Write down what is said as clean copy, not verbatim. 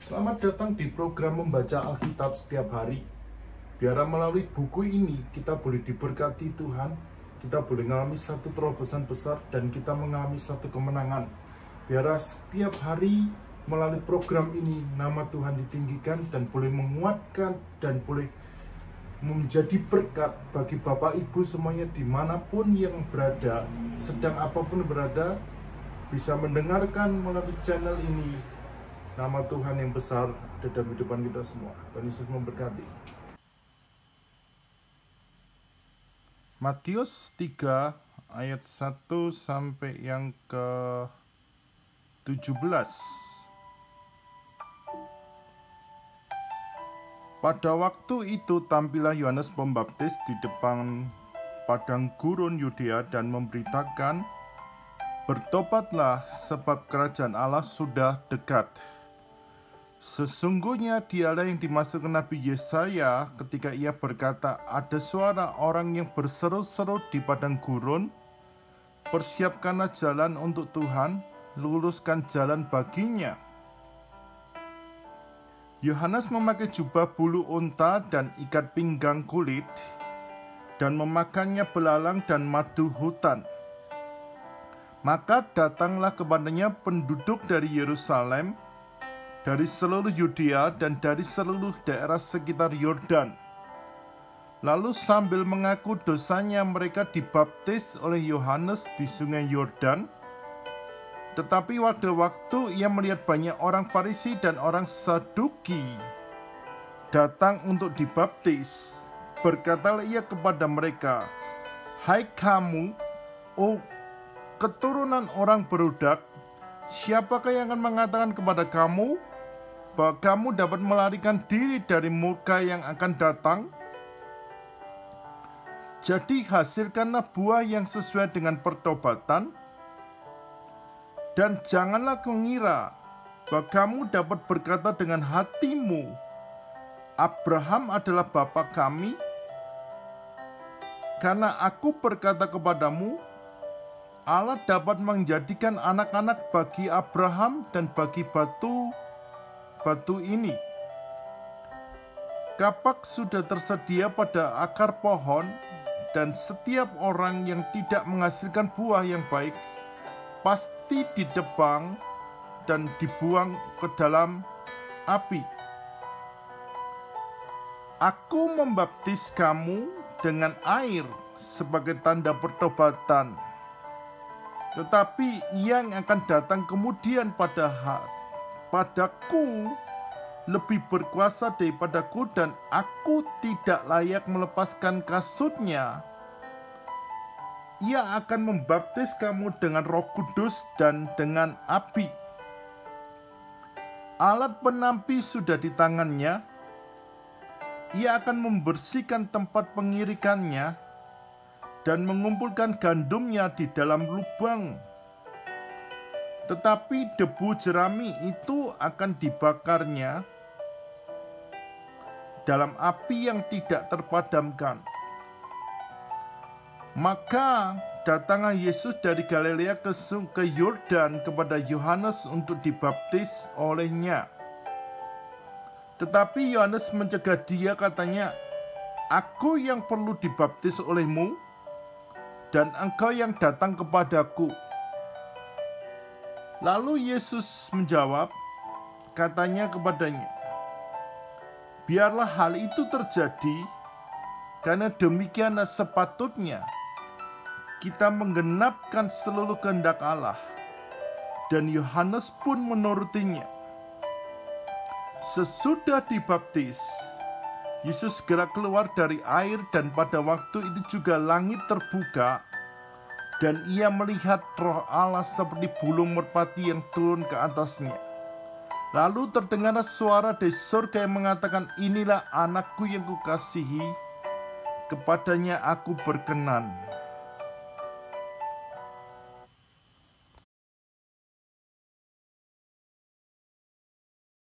Selamat datang di program membaca Alkitab setiap hari. Biar melalui buku ini kita boleh diberkati Tuhan, kita boleh mengalami satu terobosan besar dan kita mengalami satu kemenangan. Biar setiap hari melalui program ini nama Tuhan ditinggikan dan boleh menguatkan dan boleh menjadi berkat bagi Bapak Ibu semuanya dimanapun yang berada, sedang apapun berada, bisa mendengarkan melalui channel ini. Nama Tuhan yang besar ada dalam kehidupan kita semua. Tuhan Yesus memberkati. Matius 3 ayat 1 sampai yang ke 17. Pada waktu itu tampillah Yohanes Pembaptis di depan padang gurun Yudea dan memberitakan, "Bertobatlah, sebab kerajaan Allah sudah dekat." Sesungguhnya dialah yang dimaksud Nabi Yesaya ketika ia berkata, "Ada suara orang yang berseru-seru di padang gurun, persiapkanlah jalan untuk Tuhan, luruskan jalan baginya." Yohanes memakai jubah bulu unta dan ikat pinggang kulit, dan memakannya belalang dan madu hutan. Maka datanglah kepadanya penduduk dari Yerusalem, dari seluruh Yudea dan dari seluruh daerah sekitar Yordan. Lalu sambil mengaku dosanya mereka dibaptis oleh Yohanes di sungai Yordan. Tetapi waktu ia melihat banyak orang Farisi dan orang Saduki datang untuk dibaptis, berkatalah ia kepada mereka, "Hai kamu, oh keturunan orang berudak, siapakah yang akan mengatakan kepada kamu bahwa kamu dapat melarikan diri dari murka yang akan datang? Jadi hasilkanlah buah yang sesuai dengan pertobatan, dan janganlah mengira bahwa kamu dapat berkata dengan hatimu, Abraham adalah bapa kami, karena aku berkata kepadamu, Allah dapat menjadikan anak-anak bagi Abraham dan bagi batu ini. Kapak sudah tersedia pada akar pohon, dan setiap orang yang tidak menghasilkan buah yang baik pasti ditebang dan dibuang ke dalam api. Aku membaptis kamu dengan air sebagai tanda pertobatan, tetapi yang akan datang kemudian padaku lebih berkuasa daripadaku, dan aku tidak layak melepaskan kasutnya. Ia akan membaptis kamu dengan Roh Kudus dan dengan api. Alat penampi sudah di tangannya. Ia akan membersihkan tempat pengirikannya dan mengumpulkan gandumnya di dalam lubang. Tetapi debu jerami itu akan dibakarnya dalam api yang tidak terpadamkan. Maka datanglah Yesus dari Galilea ke Yordan kepada Yohanes untuk dibaptis olehnya. Tetapi Yohanes mencegah dia, katanya, "Aku yang perlu dibaptis olehmu, dan engkau yang datang kepadaku." Lalu Yesus menjawab, katanya kepadanya, "Biarlah hal itu terjadi, karena demikianlah sepatutnya kita menggenapkan seluruh kehendak Allah." Dan Yohanes pun menurutinya. Sesudah dibaptis, Yesus segera keluar dari air, dan pada waktu itu juga langit terbuka, dan ia melihat Roh Allah seperti burung merpati yang turun ke atasnya. Lalu terdengarlah suara dari surga yang mengatakan, "Inilah anakku yang kukasihi, kepadanya aku berkenan."